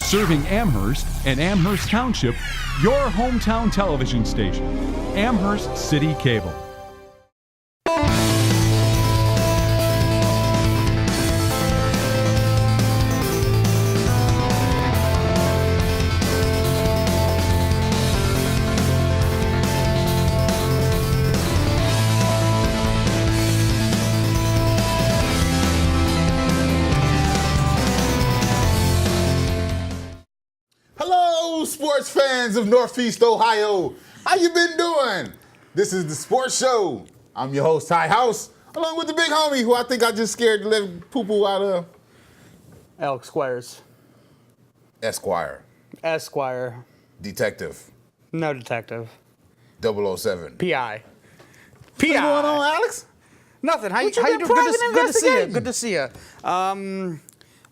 Serving Amherst and Amherst Township, your hometown television station, Amherst City Cable. Sports fans of Northeast Ohio, how you been doing? This is the Sports Show. I'm your host, Ty House, along with the big homie who I think I just scared the living poo-poo out of. Alex Squires. Esquire. Detective. No detective. 007. PI. What's going on, Alex? Nothing. How you doing? Good to see you.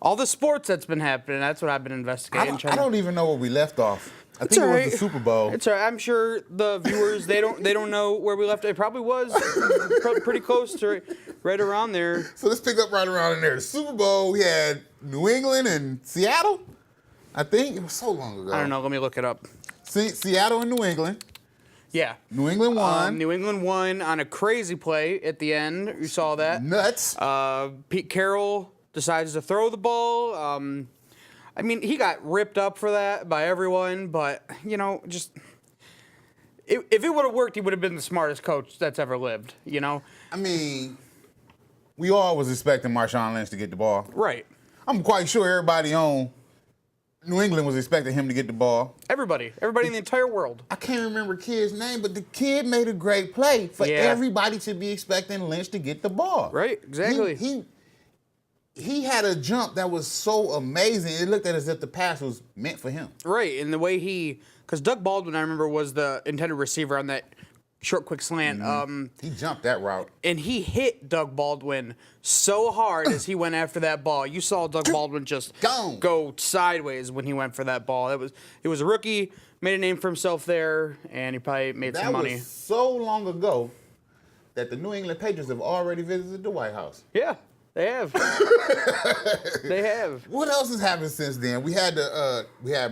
All the sports that's been happening, that's what I've been investigating. I don't even know where we left off. I think it was the Super Bowl. It's all right. I'm sure the viewers, they don't know where we left. It probably was pretty close to right around there. So let's pick up right around in there. The Super Bowl, we had New England and Seattle, I think. It was so long ago. I don't know. Let me look it up. Seattle and New England. Yeah. New England won. New England won on a crazy play at the end. You saw that. Nuts. Pete Carroll decides to throw the ball. I mean, he got ripped up for that by everyone, but, you know, just if it would have worked, he would have been the smartest coach that's ever lived, you know? I mean, we all was expecting Marshawn Lynch to get the ball. Right. I'm quite sure everybody on New England was expecting him to get the ball. Everybody in the entire world. I can't remember the kid's name, but the kid made a great play for everybody to be expecting Lynch to get the ball. Right, exactly. He had a jump that was so amazing. It looked as if the pass was meant for him. Right, and the way because Doug Baldwin, I remember, was the intended receiver on that short, quick slant. Mm-hmm. He jumped that route. And he hit Doug Baldwin so hard as he went after that ball. You saw Doug Baldwin just go sideways when he went for that ball. It was a rookie, made a name for himself there, and he probably made some money. That was so long ago that the New England Patriots have already visited the White House. Yeah. They have. They have. What else has happened since then? We had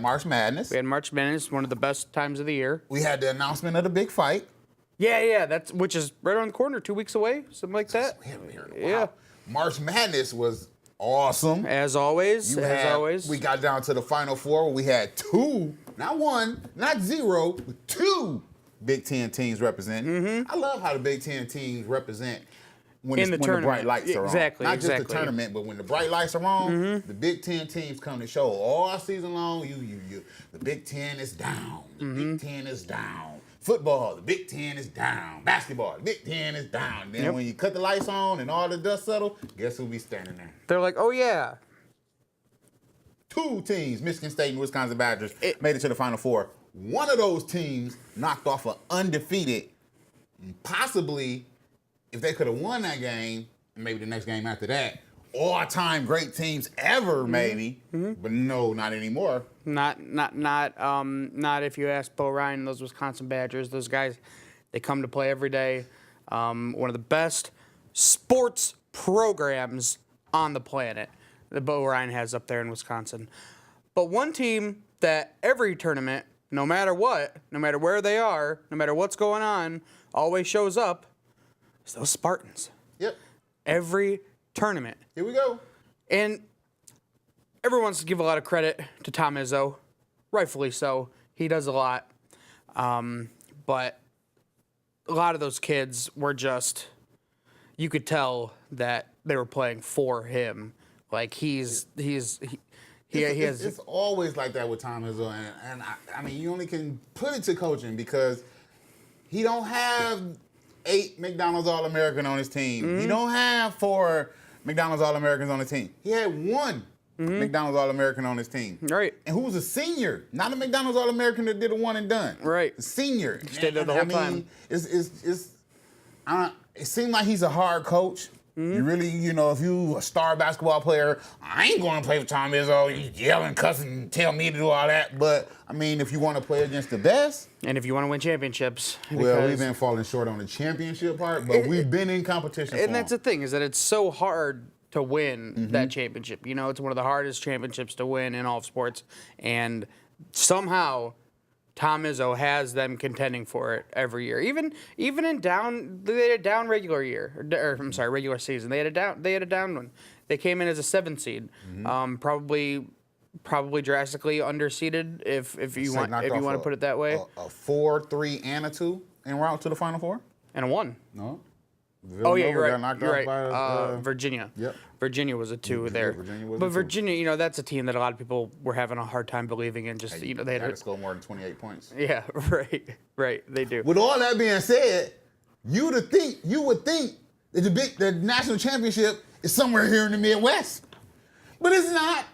March Madness. We had March Madness, one of the best times of the year. We had the announcement of the big fight. Yeah, which is right around the corner, 2 weeks away, something like that. We haven't heard in a while. Yeah. March Madness was awesome. As always. We got down to the Final Four where we had two, not one, not zero, but two Big Ten teams representing. Mm-hmm. I love how the Big Ten teams represent when the bright lights are on. Exactly. Not just the tournament, but when the bright lights are on, the Big Ten teams come to show all season long. The Big Ten is down. The Big Ten is down. Football, the Big Ten is down. Basketball, the Big Ten is down. Then when you cut the lights on and all the dust settle, guess who'll be standing there? They're like, oh yeah. Two teams, Michigan State and Wisconsin Badgers, made it to the Final Four. One of those teams knocked off an undefeated, possibly, if they could have won that game, maybe the next game after that, all-time great teams ever, maybe. Mm-hmm. But no, not anymore. Not if you ask Bo Ryan and those Wisconsin Badgers. Those guys, they come to play every day. One of the best sports programs on the planet that Bo Ryan has up there in Wisconsin. But one team that every tournament, no matter what, no matter where they are, no matter what's going on, always shows up, is those Spartans. Yep. Every tournament. Here we go. And everyone wants to give a lot of credit to Tom Izzo. Rightfully so. He does a lot. But a lot of those kids were just, you could tell that they were playing for him. Like he has. It's always like that with Tom Izzo, and I mean, you only can put it to coaching because he don't have 8 McDonald's All-American on his team. Mm-hmm. He don't have 4 McDonald's All-Americans on his team. He had 1 McDonald's All-American on his team. Right. And who was a senior, not a McDonald's All-American that did a one and done. Right. A senior. Stayed there the whole time. It seemed like he's a hard coach. Mm-hmm. You really, if you a star basketball player, I ain't going to play with Tom Izzo. He's yelling, cussing, tell me to do all that. But, I mean, if you want to play against the best. And if you want to win championships. Well, we've been falling short on the championship part, but we've been in competition. And that's the thing, is that it's so hard to win that championship. You know, it's one of the hardest championships to win in all of sports, and somehow Tom Izzo has them contending for it every year. Even in they had a down regular year, or I'm sorry, regular season. They had a down one. They came in as a 7th seed, probably drastically underseeded if you want to put it that way. A 4, 3, and a 2 en route to the Final Four. And a 1. No. Oh yeah, you're got knocked right. off by, Virginia. Yep. Virginia was a 2 there. Virginia was but a 2. Virginia, you know, that's a team that a lot of people were having a hard time believing in. Just you know, they had to score more than 28 points. Yeah, right. They do. With all that being said, you would think that the national championship is somewhere here in the Midwest, but it's not.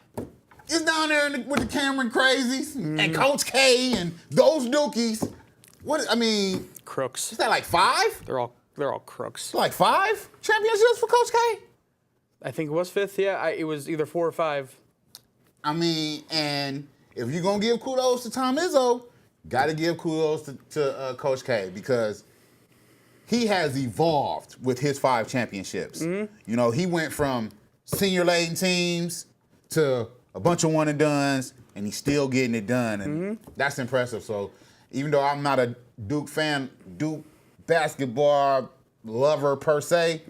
It's down there with the Cameron Crazies and Coach K and those Dukies. Crooks. Is that like 5? They're all crooks. Like 5 championships for Coach K? I think it was 5th. Yeah, it was either 4 or 5. I mean, and if you're gonna give kudos to Tom Izzo, got to give kudos to Coach K, because he has evolved with his 5 championships. You know, he went from senior-laden teams to a bunch of one-and-dones, and he's still getting it done, and that's impressive. So even though I'm not a Duke fan, Duke basketball lover per se,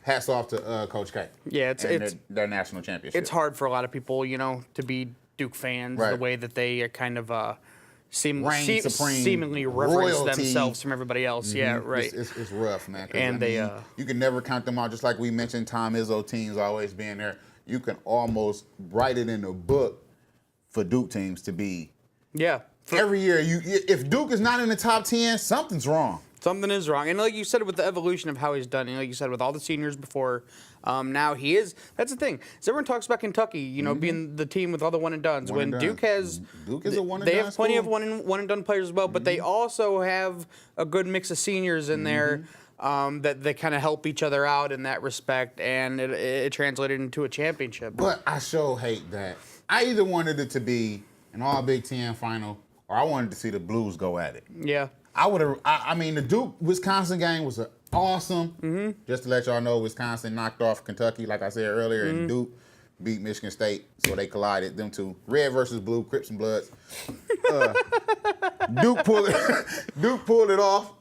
hats off to Coach K. Yeah, it's their national championship. It's hard for a lot of people, you know, to be Duke fans, Right. the way that they are kind of Reign supreme seemingly reference royalty. themselves from everybody else. Yeah, right. It's rough, man. And you can never count them out. Just like we mentioned, Tom Izzo teams always being there. You can almost write it in a book for Duke teams to be. Yeah. Every year, if Duke is not in the top 10, something's wrong. Something is wrong. And like you said, with the evolution of how he's done, and like you said, with all the seniors before, now he is. That's the thing. So everyone talks about Kentucky, you know, being the team with all the one-and-dones. When Duke is a one-and-done They have plenty of one-and-done players as well, but they also have a good mix of seniors in there that they kind of help each other out in that respect, and it translated into a championship. But I sure hate that. I either wanted it to be an all Big Ten final, or I wanted to see the Blues go at it. Yeah. I mean, the Duke-Wisconsin game was awesome. Just to let y'all know, Wisconsin knocked off Kentucky, like I said earlier, and Duke beat Michigan State, so they collided, them two. Red versus blue, Crips and Bloods. Duke pulled it off.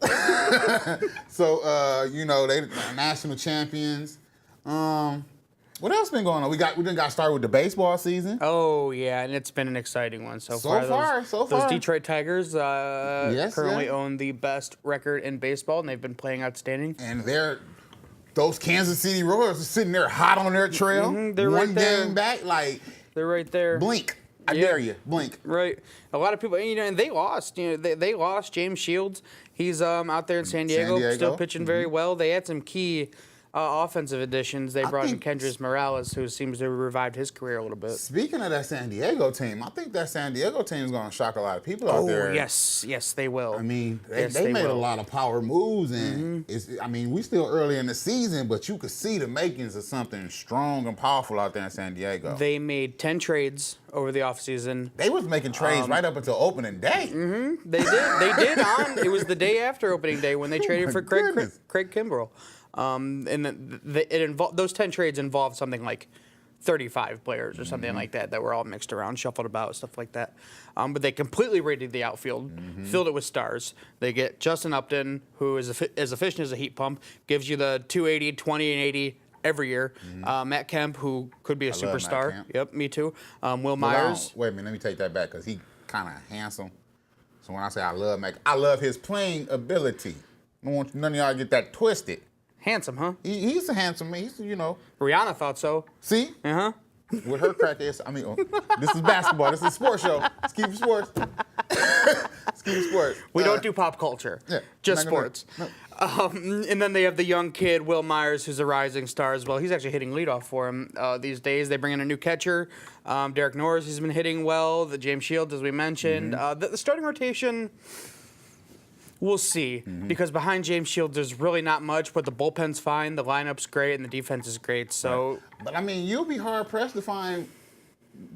So, you know, they national champions. What else been going on? We done got started with the baseball season. Oh yeah, and it's been an exciting one so far. Those Detroit Tigers currently own the best record in baseball, and they've been playing outstanding. And those Kansas City Royals are sitting there hot on their trail. They're one right there. game back, like They're right there. blink. I dare you, blink. Right. A lot of people, you know, and they lost. You know, they lost James Shields. He's out there in San Diego. Still pitching very well. They had some key offensive additions. They brought in Kendrys Morales, who seems to have revived his career a little bit. Speaking of that San Diego team, I think that San Diego team is going to shock a lot of people out there. Oh, yes, they will. I mean, they made a lot of power moves, and we still early in the season, but you could see the makings of something strong and powerful out there in San Diego. They made 10 trades over the offseason. They was making trades right up until opening day. They did. It was the day after opening day when they traded for Craig Kimbrell. And those 10 trades involved something like 35 players or something like that were all mixed around, shuffled about, stuff like that. But they completely raided the outfield, filled it with stars. They get Justin Upton, who is as efficient as a heat pump, gives you the 280, 20, and 80 every year. Matt Kemp, who could be a superstar. Yep, me too. Will Myers. Wait a minute, let me take that back, because he kind of handsome. So when I say I love his playing ability. I don't want none of y'all to get that twisted. Handsome, huh? He's a handsome man. He's, you know. Rihanna thought so. See? Uh-huh. With her crack ass. I mean, this is basketball. This is a sports show. Let's keep it sports. Let's keep it sports. We don't do pop culture. Yeah, just sports. No. And then they have the young kid, Will Myers, who's a rising star as well. He's actually hitting leadoff for him these days. They bring in a new catcher, Derek Norris, who's been hitting well. The James Shields, as we mentioned. The starting rotation... We'll see, because behind James Shields, there's really not much, but the bullpen's fine, the lineup's great, and the defense is great. So, But, I mean, you'll be hard-pressed to find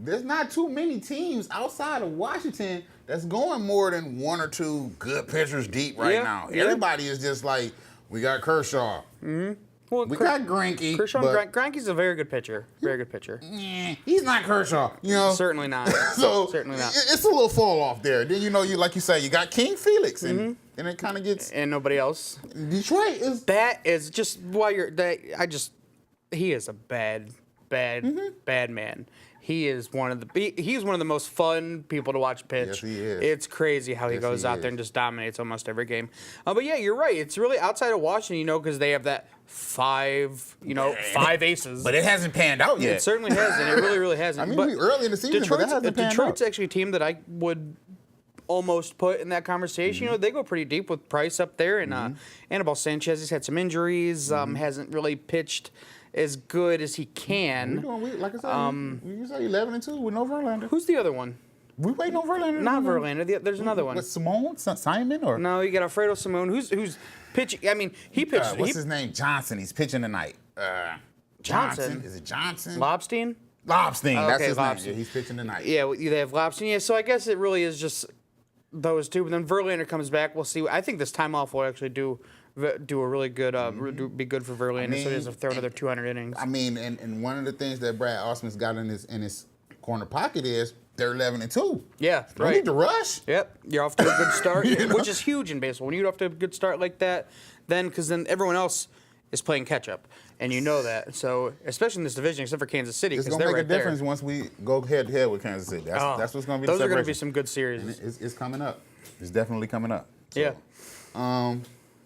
there's not too many teams outside of Washington that's going more than one or two good pitchers deep right now. Yeah. Everybody is just like, we got Kershaw. Well, We got Greinke. Kershaw but Greinke's a very good pitcher. Very good pitcher. he's not Kershaw, you know. Certainly not. So Certainly not. It's a little fall off there. Then you like you say, you got King Felix, and it kind of gets. And nobody else. Detroit is. That is just why you're. He is a bad man. He is one of the most fun people to watch pitch. Yes, he is. It's crazy how he goes out there and just dominates almost every game. But yeah, you're right. It's really outside of Washington, because they have that five aces. But it hasn't panned out yet. It certainly hasn't. It really, really hasn't. I mean, but we early in the season, but that hasn't panned Detroit's out. actually a team that I would almost put in that conversation. They go pretty deep with Price up there, and Anibal Sanchez has had some injuries, hasn't really pitched as good as he can. Like I said, you say 11-2 with no Verlander. Who's the other one? We waiting on Verlander. Not Verlander. There's another one. With Simon or No, you got Alfredo Simon, who's pitching. I mean, he pitched. what's his name? Johnson. He's pitching tonight. Johnson? Is it Johnson? Lobstein? Lobstein. That's okay, his Lobstein. name. Yeah, he's pitching tonight. Yeah, they have Lobstein. Yeah, so I guess it really is just those two. But then Verlander comes back. We'll see. I think this time off will actually do a really good, be good for Verlander, so he doesn't throw another 200 innings. I mean, and one of the things that Brad Ausmus's got in his corner pocket is they're 11-2. Yeah, Don't right. need to rush. Yep, you're off to a good start, You know? which is huge in baseball. When you get off to a good start like that, because then everyone else is playing catch up, and you know that. So, especially in this division, except for Kansas City, It's because gonna they're make right a difference there. once we go head to head with Kansas City. That's what's gonna be. Those the are going to be separation. some good series. It's coming up. It's definitely coming up. So, Yeah.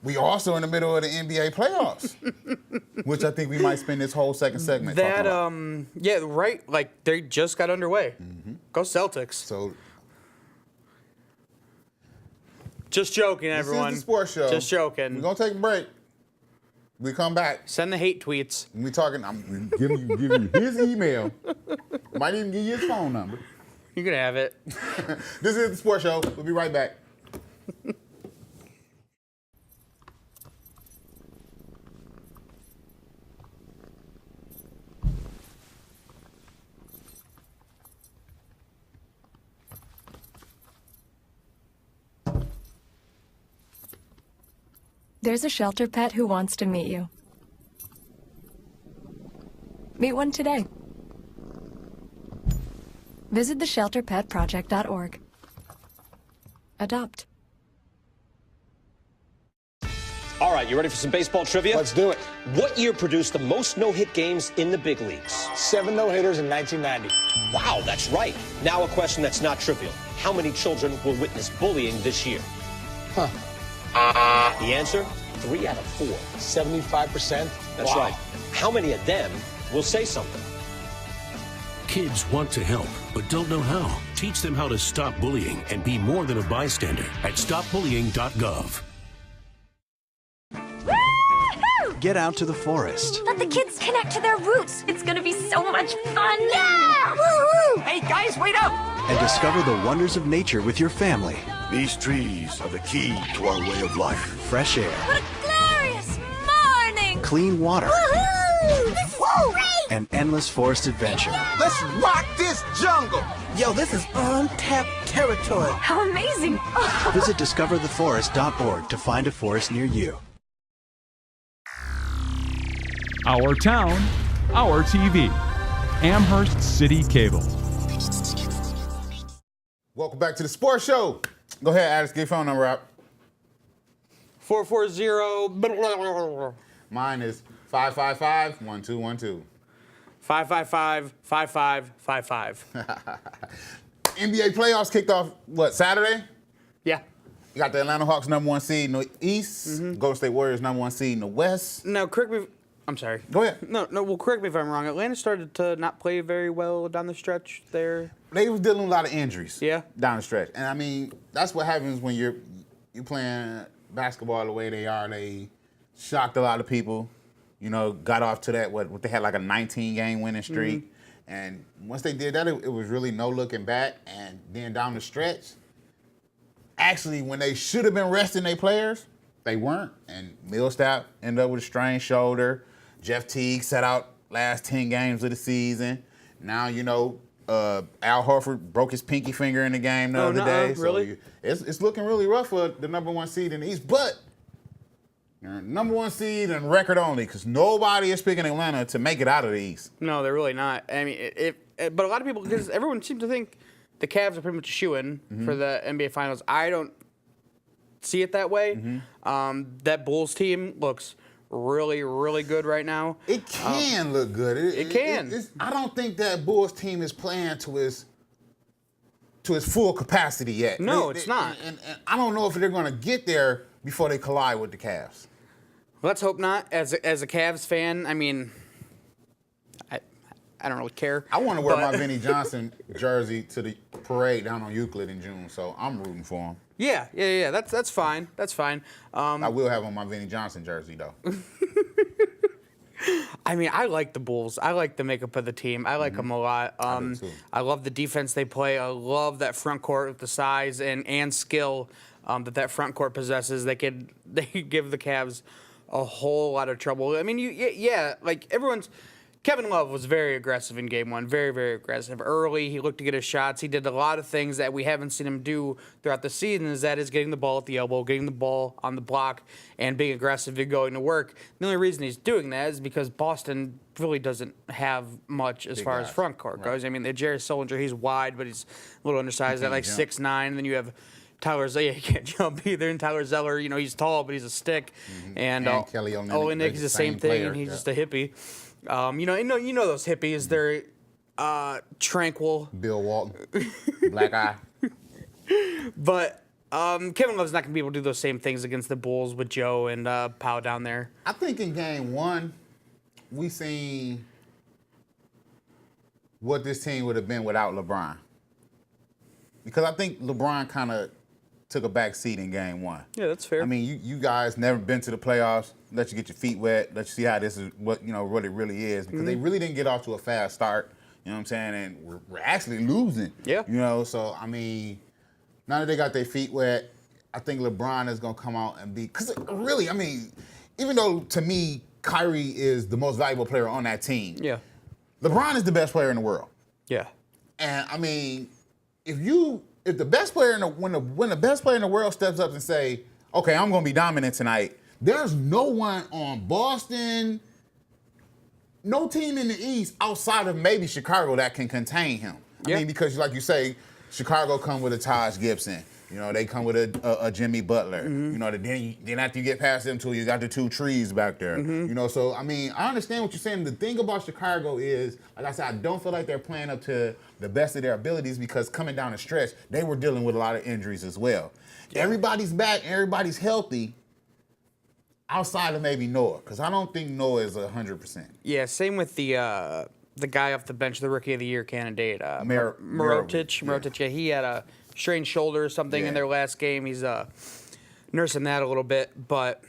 We also in the middle of the NBA playoffs, which I think we might spend this whole second segment talking about. Yeah, right. Like they just got underway. Go Celtics. So Just joking, this everyone. is the sports show. Just joking. We're gonna take a break. We come back. Send the hate tweets. We talking. I'm giving you his email. Might even give you his phone number. You can have it. This is the sports show. We'll be right back. There's a shelter pet who wants to meet you. Meet one today. Visit theshelterpetproject.org. Adopt. All right, you ready for some baseball trivia? Let's do it. What year produced the most no-hit games in the big leagues? 7 no-hitters in 1990. Wow, that's right. Now a question that's not trivial. How many children will witness bullying this year? Huh. The answer? 3 out of 4. 75%? That's Wow. right. How many of them will say something? Kids want to help, but don't know how. Teach them how to stop bullying and be more than a bystander at stopbullying.gov. Get out to the forest Let the kids connect to their roots. It's gonna be so much fun. Yeah! Woo-hoo! Hey, guys, wait up! and discover the wonders of nature with your family. These trees are the key to our way of life. Fresh air, What a glorious morning! clean water, Woohoo! This is great! and endless forest adventure. Let's rock this jungle! Yo, this is untapped territory. How amazing! Visit discovertheforest.org to find a forest near you. Our town, our TV. Amherst City Cable. Welcome back to the sports show. Go ahead, Alex, get your phone number out. 440. Mine is 555-1212. 555-5555. NBA playoffs kicked off, Saturday? Yeah. You got the Atlanta Hawks #1 seed in the East, Golden State Warriors #1 seed in the West. Now, correct me. I'm sorry. Go ahead. No. Well, correct me if I'm wrong. Atlanta started to not play very well down the stretch there. They was dealing with a lot of injuries. Yeah. Down the stretch. And I mean, that's what happens when you're playing basketball the way they are. They shocked a lot of people. You know, got off to that, what they had like a 19-game winning streak. And once they did that, it was really no looking back. And then down the stretch, actually, when they should have been resting their players, they weren't. And Millsap ended up with a strained shoulder. Jeff Teague sat out last 10 games of the season. Now, Al Horford broke his pinky finger in the game the other day. Really? So it's looking really rough for the #1 seed in the East. But They're number 1 seed and record only because nobody is picking Atlanta to make it out of the East. No, they're really not. I mean, but a lot of people, because everyone seems to think the Cavs are pretty much a shoo-in for the NBA Finals. I don't see it that way. That Bulls team looks really, really good right now. It can look good. It can. I don't think that Bulls team is playing to its full capacity yet. No, it's not. And I don't know if they're going to get there before they collide with the Cavs. Let's hope not. As a Cavs fan, I mean, I don't really care. I want to wear my Vinnie Johnson jersey to the parade down on Euclid in June, so I'm rooting for him. Yeah. That's fine. That's fine. I will have on my Vinnie Johnson jersey though. I mean, I like the Bulls. I like the makeup of the team. I like them a lot. I do too. I love the defense they play. I love that front court with the size and skill that front court possesses. They could give the Cavs a whole lot of trouble. I mean, like Kevin Love was very aggressive in Game 1, very, very aggressive. Early, he looked to get his shots. He did a lot of things that we haven't seen him do throughout the season, that is getting the ball at the elbow, getting the ball on the block, and being aggressive and going to work. The only reason he's doing that is because Boston really doesn't have much as far as front court goes. I mean, the Jerry Sullinger, he's wide, but he's a little undersized at like 6'9", and then you have Tyler Zeller, he can't jump either, and Tyler Zeller, he's tall, but he's a stick. And Kelly Olynyk is the same thing, and he's just a hippie. You know those hippies. They're tranquil. Bill Walton, black eye. But Kevin Love's not going to be able to do those same things against the Bulls with Joe and Powell down there. I think in Game 1, we seen what this team would have been without LeBron. Because I think LeBron kind of took a back seat in Game 1. Yeah, that's fair. I mean, you guys never been to the playoffs. Let you get your feet wet. Let you see how this is, what it really is. Because they really didn't get off to a fast start. You know what I'm saying? And we're actually losing. Yeah. So, I mean, now that they got their feet wet, I think LeBron is going to come out and be, because really, I mean, even though to me, Kyrie is the most valuable player on that team. Yeah. LeBron is the best player in the world. Yeah. And I mean, if the best player when the best player in the world steps up and say, okay, I'm going to be dominant tonight, there's no one on Boston, no team in the East outside of maybe Chicago that can contain him. I mean, because like you say, Chicago come with a Taj Gibson. They come with a Jimmy Butler. Then after you get past them two, you got the two trees back there. So I mean, I understand what you're saying. The thing about Chicago is, like I said, I don't feel like they're playing up to the best of their abilities because coming down the stretch, they were dealing with a lot of injuries as well. Yeah. Everybody's back, everybody's healthy, outside of maybe Noah, because I don't think Noah is 100%. Yeah, same with the guy off the bench, the Rookie of the Year candidate, Mirotic. Yeah, he had a strained shoulder or something in their last game. He's nursing that a little bit. But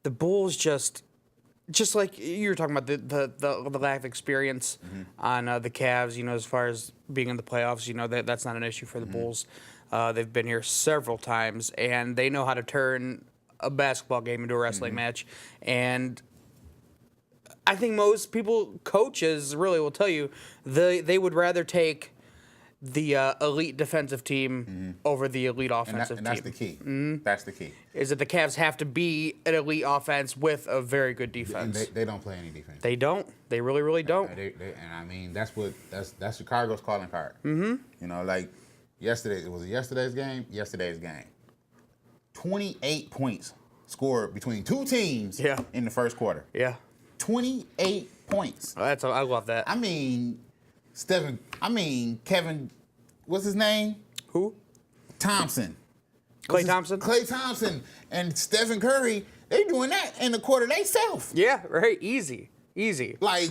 the Bulls just like you were talking about the lack of experience on the Cavs, as far as being in the playoffs, that's not an issue for the Bulls. They've been here several times, and they know how to turn a basketball game into a wrestling match. And I think most coaches really will tell you, they would rather take the elite defensive team over the elite offensive team. And that's the key. That's the key. Is that the Cavs have to be an elite offense with a very good defense. And they don't play any defense. They don't. They really, really don't. And I mean, that's Chicago's calling card. Like yesterday, was it yesterday's game? Yesterday's game. 28 points scored between two teams in the first quarter. Yeah. 28 points. I love that. I mean, Kevin, what's his name? Who? Thompson. Klay Thompson? Klay Thompson and Stephen Curry, they doing that in the quarter themselves. Yeah, right. Easy. Like.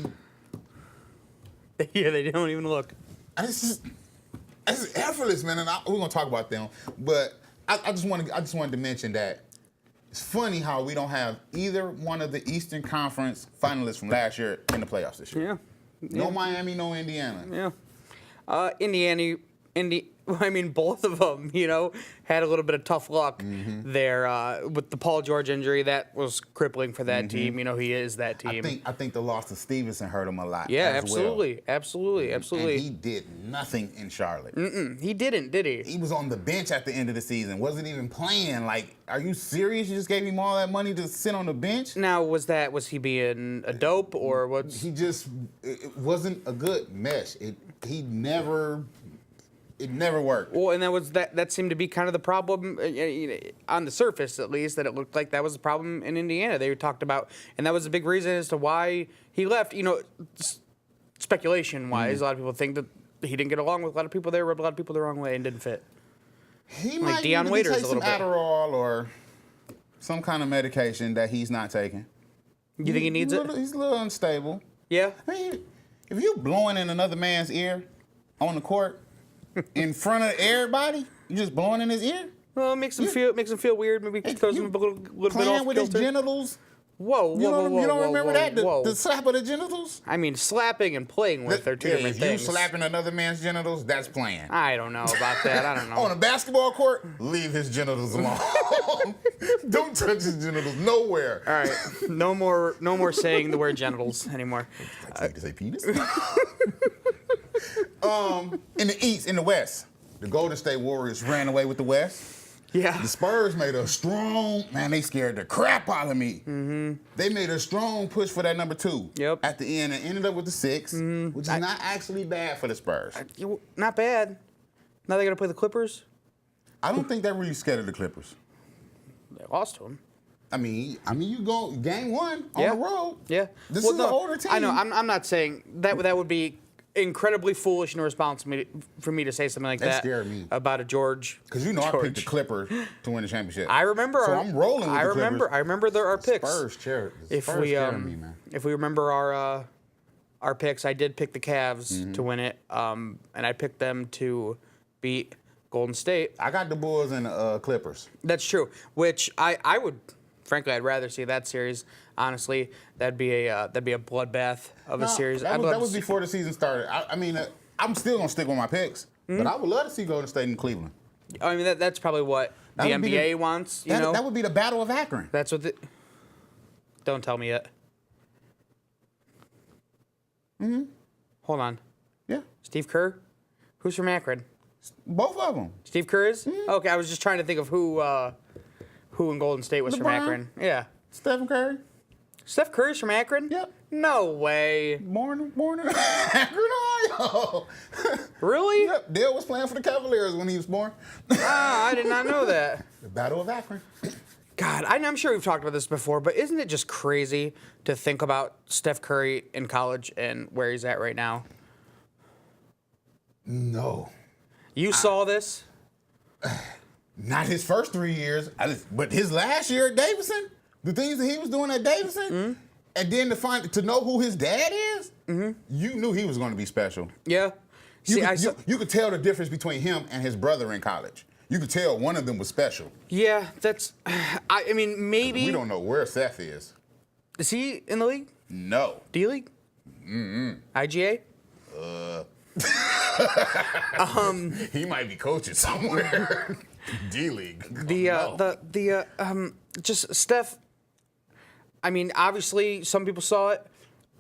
Yeah, they don't even look. It's effortless, man, and we're going to talk about them. But I just wanted to mention that it's funny how we don't have either one of the Eastern Conference finalists from last year in the playoffs this year. Yeah. No Miami, no Indiana. Yeah. Indiana. I mean, both of them, had a little bit of tough luck there with the Paul George injury. That was crippling for that team. He is that team. I think the loss to Stevenson hurt him a lot. Yeah, as absolutely, well. absolutely. And he did nothing in Charlotte. He didn't, did he? He was on the bench at the end of the season. Wasn't even playing. Like, are you serious? You just gave him all that money to sit on the bench? Now, was he being a dope or what's? It wasn't a good mesh. It never worked. Well, and that seemed to be kind of the problem on the surface, at least, that it looked like that was the problem in Indiana. They talked about, and that was a big reason as to why he left. Speculation-wise, a lot of people think that he didn't get along with a lot of people there, rubbed a lot of people the wrong way, and didn't fit. He might need to take some Adderall or some kind of medication that he's not taking. You think he needs it? He's a little unstable. Yeah. I mean, if you blowing in another man's ear on the court in front of everybody, you just blowing in his ear? Well, it makes him feel weird. Maybe throws him a little bit off playing with his kilter. genitals. Whoa. You don't remember that? Whoa. The slap of the genitals? I mean, slapping and playing with are two different things. If you slapping another man's genitals, that's playing. I don't know about that. I don't know. On a basketball court, leave his genitals alone. Don't touch his genitals nowhere. All right. No more saying the word genitals anymore. To say penis? In the East, in the West, the Golden State Warriors ran away with the West. Yeah. The Spurs made a strong, they scared the crap out of me. Mm-hmm. They made a strong push for that number 2. Yep. At the end and ended up with the 6, which is not actually bad for the Spurs. Not bad. Now they got to play the Clippers? I don't think they're really scared of the Clippers. They lost to them. I mean, you go game 1 on the road. Yeah. This is an older team. I know. I'm not saying that would be incredibly foolish and irresponsible for me to say something like that. That scared me about a George. Because I picked the Clippers to win the championship. I remember. So I'm rolling with the Clippers. I remember our picks. Spurs scared me, man. If we remember our picks, I did pick the Cavs to win it, and I picked them to beat Golden State. I got the Bulls and the Clippers. That's true. Which I would. Frankly, I'd rather see that series. Honestly, that'd be a bloodbath of a series. That was before the season started. I'm still gonna stick with my picks, but I would love to see Golden State and Cleveland. I mean, that's probably what the NBA wants. That would be the Battle of Akron. That's what. Don't tell me yet. Hold on. Yeah. Steve Kerr, who's from Akron? Both of them. Steve Kerr is? Okay, I was just trying to think of who in Golden State was from Akron. Yeah. Stephen Curry. Steph Curry's from Akron? Yep. No way. Born in Akron, Ohio. Really? Yep. Dale was playing for the Cavaliers when he was born. I did not know that. The Battle of Akron. God, I'm sure we've talked about this before, but isn't it just crazy to think about Steph Curry in college and where he's at right now? No. You saw this? Not his first 3 years, but his last year at Davidson, the things that he was doing at Davidson, and then to know who his dad is, you knew he was going to be special. Yeah. You could tell the difference between him and his brother in college. You could tell one of them was special. Yeah, I mean, maybe. We don't know where Seth is. Is he in the league? No. D-League? IGA? He might be coaching somewhere. D-League. Just Steph. I mean, obviously, some people saw it.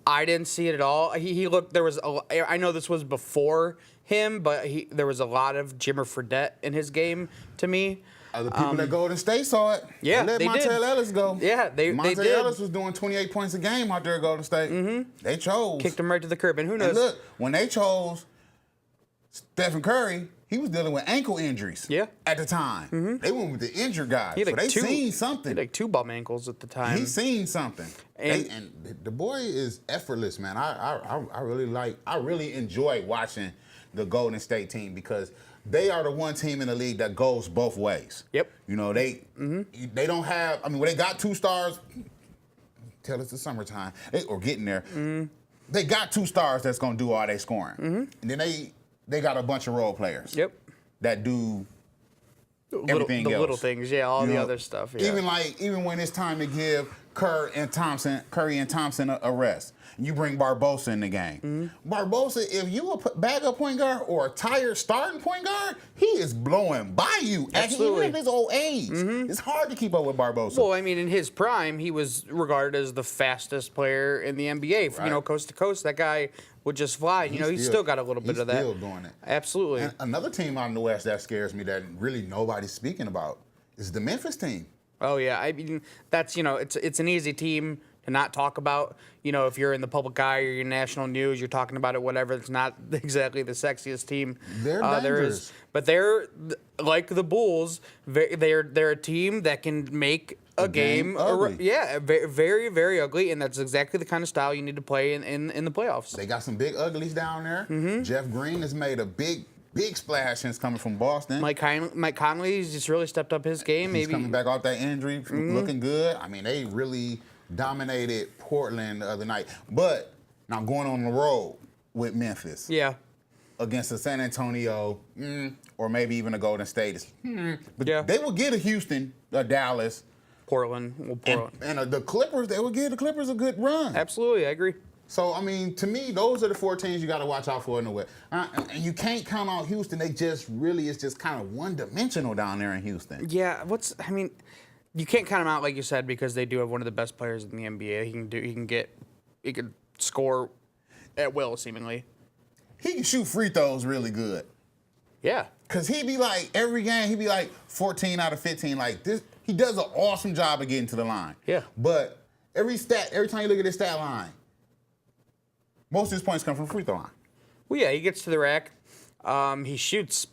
I didn't see it at all. He looked. There was. I know this was before him, but there was a lot of Jimmer Fredette in his game to me. The people at Golden State saw it. Yeah, they let Montel Ellis go. Yeah, they did. Montel Ellis was doing 28 points a game out there at Golden State. They chose. Kicked him right to the curb. And who knows? And look, when they chose Stephen Curry, he was dealing with ankle injuries at the time. They went with the injured guys. So they seen something. He had like 2 bum ankles at the time. He seen something. And the boy is effortless, man. I really enjoy watching the Golden State team because they are the one team in the league that goes both ways. Yep. You know, they don't have, when they got 2 stars, tell us it's summertime, or getting there. They got 2 stars that's going to do all their scoring. And then they got a bunch of role players. Yep. That do everything else. The little things, all the other stuff. Yeah. Even when it's time to give Curry and Thompson arrest. You bring Barbosa in the game. Barbosa, if you a backup point guard or a tired starting point guard, he is blowing by you. Absolutely. Even at his old age. It's hard to keep up with Barbosa. Well, I mean, in his prime, he was regarded as the fastest player in the NBA. Right. You know, coast to coast, that guy would just fly. He's still got a little bit of that. He's still doing it. Absolutely. And another team out in the West that scares me that really nobody's speaking about is the Memphis team. Oh yeah, I mean that's it's an easy team to not talk about. If you're in the public eye or you're national news, you're talking about it. Whatever, it's not exactly the sexiest team They're there is. But they're like the Bulls. They're a team that can make a game ugly. very very ugly, and that's exactly the kind of style you need to play in the playoffs. They got some big uglies down there. Jeff Green has made a big splash since coming from Boston. Mike Conley's just really stepped up his game. He's coming back off that injury, looking good. I mean, they really dominated Portland the other night. But now going on the road with Memphis. Yeah. Against a San Antonio, or maybe even a Golden State. But yeah. They will get a Houston, a Dallas. Portland. And the Clippers, they will give the Clippers a good run. Absolutely, I agree. So, I mean, to me, those are the 4 teams you got to watch out for in the West. And you can't count out Houston. It's just kind of one-dimensional down there in Houston. Yeah, you can't count them out, like you said, because they do have one of the best players in the NBA. He can score at will, seemingly. He can shoot free throws really good. Yeah. Because he be like, every game, he be like 14 out of 15 like this. He does an awesome job of getting to the line. Yeah. But every time you look at his stat line, most of his points come from free throw line. Well, yeah, he gets to the rack. He shoots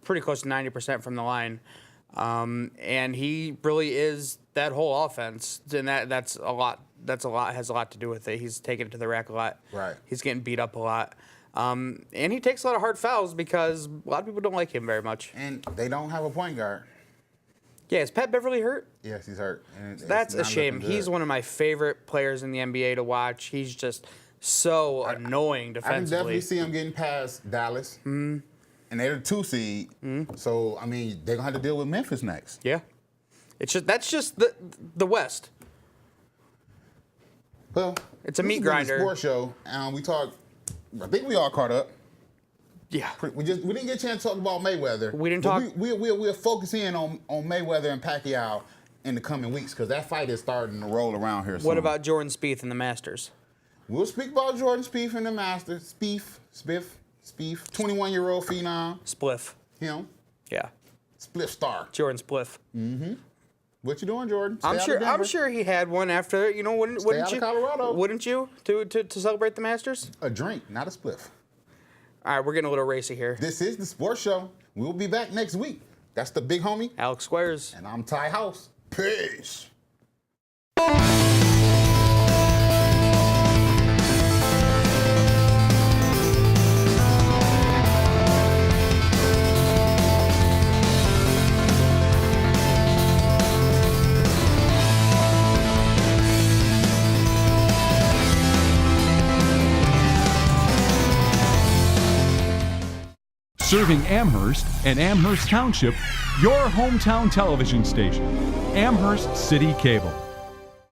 pretty close to 90% from the line. And he really is that whole offense. And that's a lot has a lot to do with it. He's taking it to the rack a lot. Right. He's getting beat up a lot. And he takes a lot of hard fouls because a lot of people don't like him very much. And they don't have a point guard. Yeah, is Pat Beverly hurt? Yes, he's hurt. That's a shame. He's one of my favorite players in the NBA to watch. He's just so annoying defensively. I can definitely see him getting past Dallas. And they're the 2 seed. So, I mean, they're going to have to deal with Memphis next. Yeah. That's just the West. Well, it's a meat grinder. Sports show. I think we all caught up. Yeah. We didn't get a chance to talk about Mayweather. We didn't talk. We'll focus in on Mayweather and Pacquiao in the coming weeks because that fight is starting to roll around here soon. What about Jordan Spieth in the Masters? We'll speak about Jordan Spieth in the Masters. Spieth, 21-year-old phenom. Spliff. Him. Yeah. Spliff star. Jordan Spliff. What you doing, Jordan? Stay I'm sure he had one after, wouldn't you? Colorado. Wouldn't you to celebrate the Masters? A drink, not a spliff. All right, we're getting a little racy here. This is the sports show. We'll be back next week. That's the big homie, Alex Squares. And I'm Ty House. Peace. Serving Amherst and Amherst Township, your hometown television station, Amherst City Cable.